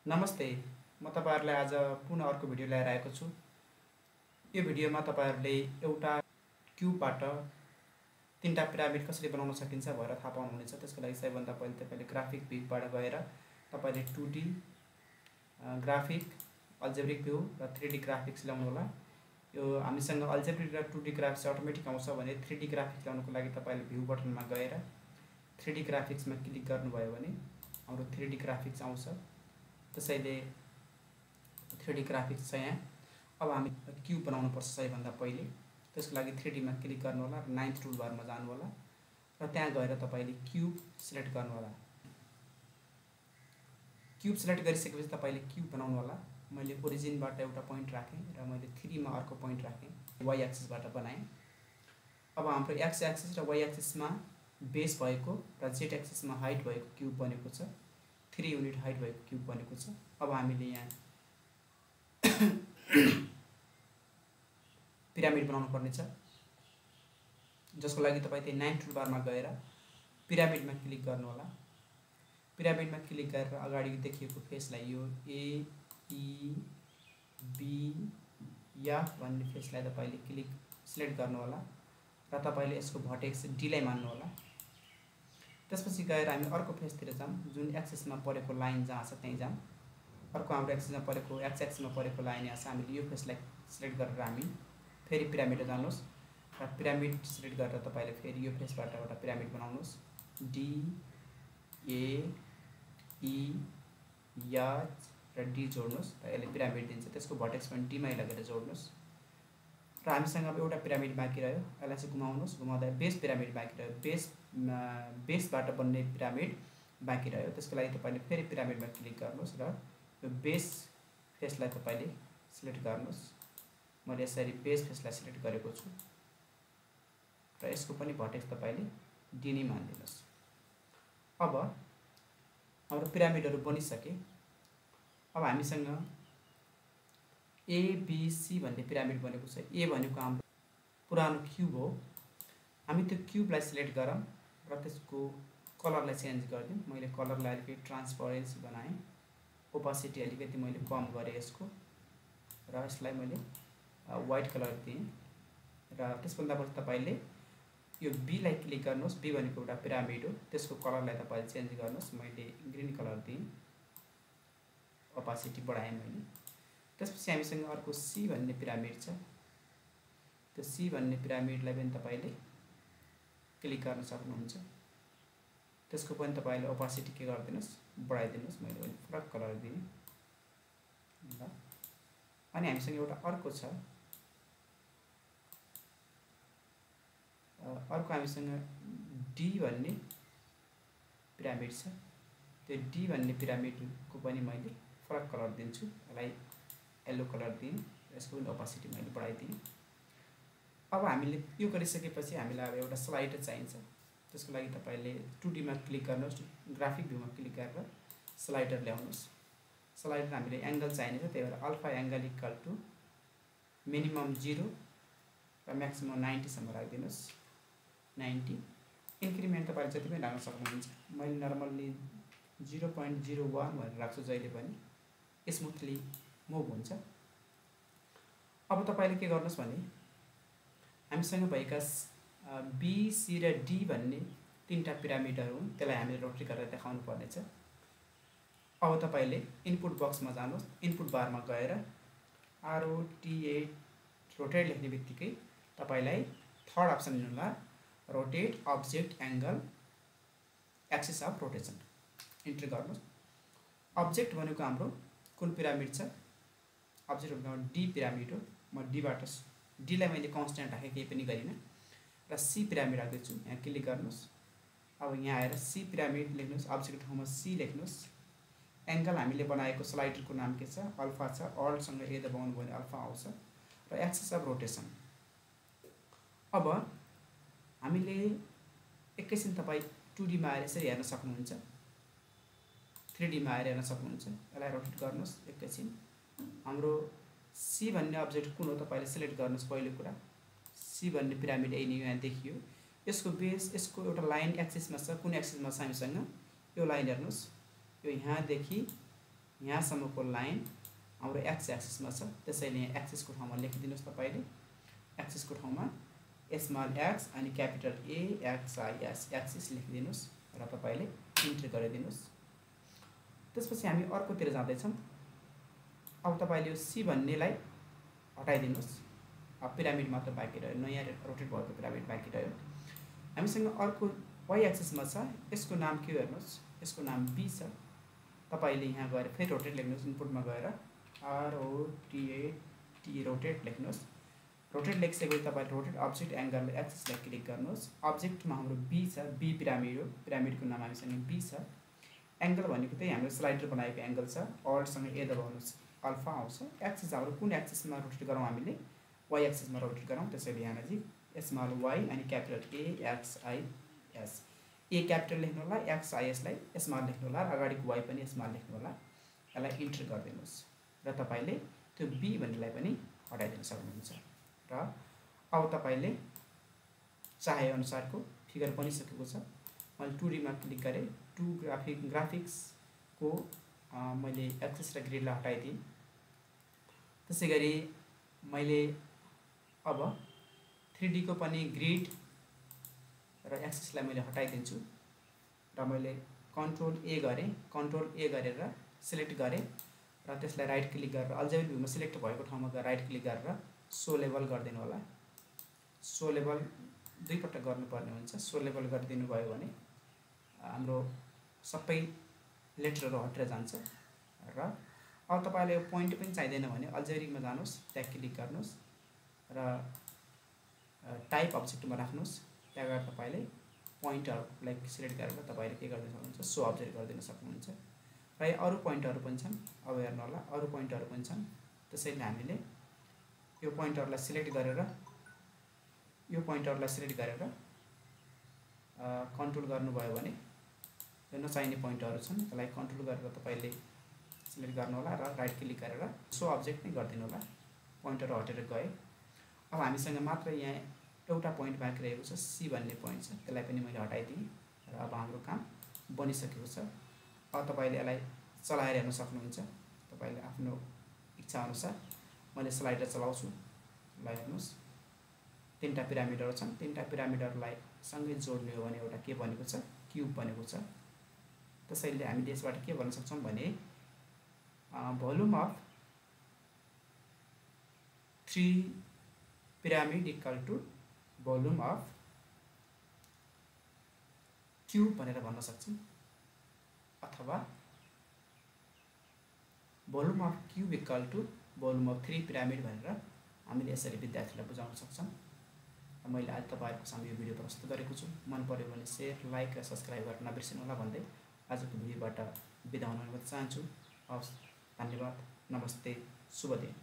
नमस्ते, म तपाईहरुलाई आज पुनः अर्को भिडियो ल्याएर आएको छु। यो भिडियोमा तपाईहरुले एउटा क्यूबबाट तीनटा पिरामिड कसरी बनाउन सकिन्छ भनेर थाहा पाउनुहुनेछ। त्यसको लागि सबैभन्दा पहिले तपाईले ग्राफिक भ्यूबाट गएर तपाईले 2D ग्राफिक, अल्जेब्रिक भ्यू र 3D ग्राफिक्स ल्याउनु होला। यो हामीसँग अल्जेब्रिक र 2D ग्राफिक्स अटोमेटिक आउँछ भने 3D ग्राफिक्स ल्याउनको लागि तपाईले भ्यू बटनमा गएर 3D ग्राफिक्समा क्लिक गर्नुभयो भने हाम्रो 3D ग्राफिक्स आउँछ। त्यसैले 3D ग्राफिक्स छ यहाँ। अब हामी क्यूब बनाउनु पर्छ सबैभन्दा पहिले। त्यसको लागि 3D मा क्लिक गर्नु होला र 9th टुल बारमा जानु होला र त्यहाँ गएर तपाईले क्यूब सिलेक्ट गर्नु होला। क्यूब सिलेक्ट गरिसकेपछि तपाईले क्यूब बनाउनु होला। मैले ओरिजिनबाट एउटा पोइन्ट राखे र मैले 3 मा अर्को पोइन्ट राखे, y एक्सिसबाट बनाएँ। अब हाम्रो x एक्सिस र y एक्सिसमा बेस भएको र z एक्सिसमा हाइट भएको क्यूब बनेको छ। 3 युनिट हाइट भएको क्यूब बनेको छ। अब हामीले यहाँ पिरामिड बनाउनु पर्ने छ, जसको लागि तपाई त्यही 9th टुल बारमा गएर पिरामिडमा क्लिक गर्नु होला। पिरामिडमा क्लिक गरेर अगाडि देखिएको फेसलाई यो ए ई बी एफ भन्ने फेसलाई तपाईले क्लिक सिलेक्ट गर्नु होला र तपाईले यसको भर्टेक्स डी लाई मान्नु होला। त्यसपछि गएर हामी अर्को फेसतिर जाम, जुन एक्सिसमा परेको लाइन जहाँ छ त्यही जाम। अर्को हाम्रो एक्सिसमा परेको एक्स एक्सिसमा परेको लाइन यहाँ छ। हामीले यो फेसलाई सिलेक्ट गरेर हामी फेरि पिरामिड जानुहोस् र पिरामिड सिलेक्ट गरेर तपाईले फेरि यो फेसबाट एउटा पिरामिड बनाउनुहोस्। डी ए ई एच र डी जोड्नुहोस् र यसले पिरामिड दिन्छ। त्यसको भर्टेक्स पनि डी मै लगेर जोड्नुहोस् र हामीसँग अब एउटा पिरामिड बाँकी रह्यो। यसलाई चाहिँ घुमाउनुहोस्। घुमाउँदा बेस पिरामिड बाँकी रह्यो। बेसबाट बन्ने पिरामिड बाँकी रह्यो। त्यसको लागि तपाईले फेरि पिरामिडमा क्लिक गर्नुहोस् र यो बेस फेसलाई तपाईले सिलेक्ट गर्नुहोस्। मैले यसरी बेस फेसलाई सिलेक्ट गरेको छु र यसको पनि भर्टेक्स तपाईले डी नै मानिदिनुहोस्। अब हाम्रो पिरामिडहरु बनिसके। अब हामीसँग ए बी सी भन्ने पिरामिड बनेको छ। ए भनेको हाम्रो पुरानो क्यूब हो। हामी त्यो क्यूबलाई सिलेक्ट गरौँ र त्यसको कलरलाई चेन्ज गर्दियौँ। मैले कलरलाई अलिकति ट्रान्सपरेन्सी बनाएँ, ओपासिटी अलिकति मैले कम गरेँ यसको र यसलाई मैले व्हाइट कलर दिएँ। र त्यसभन्दा पछि तपाईले यो बी लाई क्लिक गर्नुहोस्। बी भनेको एउटा पिरामिड हो, त्यसको कलरलाई तपाईले चेन्ज गर्नुहोस्। मैले ग्रीन कलर दिएँ, ओपासिटी बढाएँ मैले। त्यसपछि हामीसँग अर्को सी भन्ने पिरामिड छ। त्यो सी भन्ने पिरामिडलाई पनि तपाईले क्लिक गर्न सक्नुहुन्छ। त्यसको पनि तपाईले ओपासिटी के गर्दिनुस्, बढाइदिनुस्। मैले फरक कलर दिएँ ल। अनि हामीसँग एउटा अर्को छ। अर्को हामीसँग डी भन्ने पिरामिड छ। त्यो डी भन्ने पिरामिडको पनि मैले फरक कलर दिन्छु। यसलाई येलो कलर दिएँ, यसको पनि ओपासिटी मैले बढाइदिएँ। अब हामीले यो गरिसकेपछि हामीलाई अब एउटा स्लाइडर चाहिन्छ। त्यसको लागि तपाईले 2D मा क्लिक गर्नुहोस्, ग्राफिक भ्यूमा क्लिक गरेर स्लाइडर ल्याउनुहोस्। स्लाइडर हामीले एंगल चाहिने छ, त्यही भएर alpha angle equal to minimum 0 र म्याक्सिमम 90 सम्म राख्दिनुस्। 90 इन्क्रिमेन्ट तपाईले जति पनि राख्न सक्नुहुन्छ। मैले नर्मल्ली 0.01 भनेर राख्छु। जहिले पनि स्मुथली मुभ हुन्छ। अब तपाईले के गर्नुस् भने हामीसँग भएका बी सी र डी भन्ने तीनटा पिरामिडहरु हुन्, त्यसलाई हामीले रोटेट गरेर देखाउनु पर्ने छ। अब तपाईले इनपुट बक्समा जानुहोस्। इनपुट बारमा गएर रोटेट लेख्ने बित्तिकै तपाईलाई थर्ड अप्सन दिनु होला, rotate object angle axis of rotation. Enter गर्नुहोस्। अब्जेक्ट भनेको हाम्रो कुन पिरामिड छ? अब्जेक्ट भनेको डी पिरामिड हो। म डी लाई मैले कन्स्टेन्ट राखेँ, केही पनि गरिनँ र सी पिरामिड राख्दैछु। यहाँ क्लिक गर्नुहोस्। अब यहाँ आएर सी पिरामिड लेख्नुहोस्। अब्जेक्टको ठाउँमा सी लेख्नुहोस्। एंगल हामीले बनाएको स्लाइडरको नाम के छ? अल्फा छ। अल्टसँग ए दबाउनु भयो भने अल्फा आउँछ र एक्सिस अफ रोटेसन। अब हामीले एकैछिन तपाई 2D मा आएर यसरी हेर्न सक्नुहुन्छ, 3D मा आएर हेर्न सक्नुहुन्छ। यसलाई रोटेट गर्नुहोस् एकैछिन। हाम्रो सी भन्ने अब्जेक्ट कुन हो तपाईले सिलेक्ट गर्नुहोस्। पहिलो कुरा सी भन्ने पिरामिड यही नै यहाँ देखियो। यसको बेस, यसको एउटा लाइन एक्सिसमा छ। कुन एक्सिसमा छ हामीसँग? यो लाइन हेर्नुहोस्। यो यहाँदेखि यहाँसम्मको लाइन हाम्रो एक्स एक्सिसमा छ, त्यसैले यहाँ एक्सिसको ठाउँमा लेखिदिनुहोस् तपाईँले। एक्सिसको ठाउँमा स्मल एक्स अनि capital A X I S axis लेखिदिनुहोस् र तपाईँले इन्टर गरिदिनुहोस्। त्यसपछि हामी अर्कोतिर जाँदैछौँ। अब तपाईँले यो सी भन्नेलाई हटाइदिनुहोस्। अब पिरामिड मात्र बाँकी रह्यो, नयाँ रोटेट भएको पिरामिड बाँकी रह्यो। हामीसँग अर्को वाइ एक्सिसमा छ, यसको नाम के हो हेर्नुहोस्, यसको नाम बी छ। तपाईँले यहाँ गएर फेरि रोटेट लेख्नुहोस्, इनपुटमा गएर ROTAT रोटेट लेख्नुहोस्। रोटेट लेखिसकेपछि तपाईँ रोटेट अब्जेक्ट एङ्गल एक्सिसलाई क्लिक गर्नुहोस्। अब्जेक्टमा हाम्रो बी छ, बी पिरामिड हो, पिरामिडको नाम हामीसँग बी छ। एङ्गल भनेको त्यही हाम्रो स्लाइडर बनाएको एङ्गल छ, अल्टसँग ए दबाउनुहोस् अल्फा आउँछ। एक्सिस हाम्रो कुन एक्सिसमा रोटेट गरौँ, हामीले वाइ एक्सिसमा रोटेट गरौँ, त्यसैले यहाँ नजिक स्मल वाइ अनि capital A X I S. A capital लेख्नु होला, एक्स आइएसलाई स्मल लेख्नु होला, अगाडिको वाइ पनि स्मल लेख्नु होला। यसलाई इन्टर गरिदिनुहोस् र तपाईँले त्यो बी भन्नेलाई पनि हटाइदिन सक्नुहुन्छ। र अब तपाईँले चाहेअनुसारको फिगर बनिसकेको छ। मैले 2D मा क्लिक गरेँ, ग्राफिक्सको मैले एक्सिस र ग्रिडलाई हटाइदिएँ। त्यसै गरी मैले अब 3D को पनि ग्रिड र एक्सिसलाई मैले हटाइदिन्छु र मैले कन्ट्रोल ए गरेँ। कन्ट्रोल ए गरेर सिलेक्ट गरेँ र त्यसलाई राइट क्लिक गरेर अल्जेब्रिक भ्यूमा सिलेक्ट भएको ठाउँमा गएर राइट क्लिक गरेर सो लेभल गरिदिनु होला। सो लेभल दुई पटक गर्नुपर्ने हुन्छ। सो लेभल गरिदिनु भयो भने हाम्रो सबै लेटरहरू हटेर जान्छ। र अब तपाईँले पोइन्ट पनि चाहिँदैन भने अल्जेब्रिकमा जानुहोस्, त्यहाँ क्लिक गर्नुहोस् र टाइप अब्जेक्टमा राख्नुहोस्। त्यहाँ गएर तपाईँले पोइन्टहरूलाई सिलेक्ट गरेर तपाईँले के गर्न सक्नुहुन्छ, सो अब्जेक्ट गरिदिन सक्नुहुन्छ। र अरू पोइन्टहरू पनि छन्, अब हेर्नु होला, अरू पोइन्टहरू पनि छन्। त्यसैले हामीले यो पोइन्टहरूलाई सिलेक्ट गरेर कन्ट्रोल गर्नुभयो भने यो नचाहिने पोइन्टहरू छन्, त्यसलाई कन्ट्रोल गरेर तपाईँले सिलेक्ट गर्नु होला र राइट क्लिक गरेर सो अब्जेक्ट नै गरिदिनु होला। पोइन्टहरू हटेर गए। अब हामीसँग मात्र यहाँ एउटा पोइन्ट बाँकी रहेको छ, सी भन्ने पोइन्ट छ, त्यसलाई पनि मैले हटाइदिएँ र अब हाम्रो काम बनिसकेको छ। अब तपाईँले यसलाई चलाएर हेर्न सक्नुहुन्छ, तपाईँले आफ्नो इच्छाअनुसार। मैले स्लाइडर चलाउँछु, ल हेर्नुहोस्, तीनटा पिरामिडहरू छन्। तीनटा पिरामिडहरूलाई सँगै जोड्ने हो भने एउटा के बनेको छ, क्युब बनेको छ। त्यसैले हामीले यसबाट के भन्न सक्छौँ भने volume of 3 pyramid equal to volume of cube भनेर भन्न सक्छौँ, अथवा volume of cube equal to volume of 3 pyramid भनेर हामीले यसरी विद्यार्थीलाई बुझाउन सक्छौँ। मैले आज तपाईँहरूको सामु यो भिडियो प्रस्तुत गरेको छु। मन पर्यो भने सेयर, लाइक र सब्सक्राइब गर्न नबिर्सनु होला भन्दै आजको भिडियोबाट बिदा हुन चाहन्छु। हवस्, धन्यवाद, नमस्ते, शुभ दिन।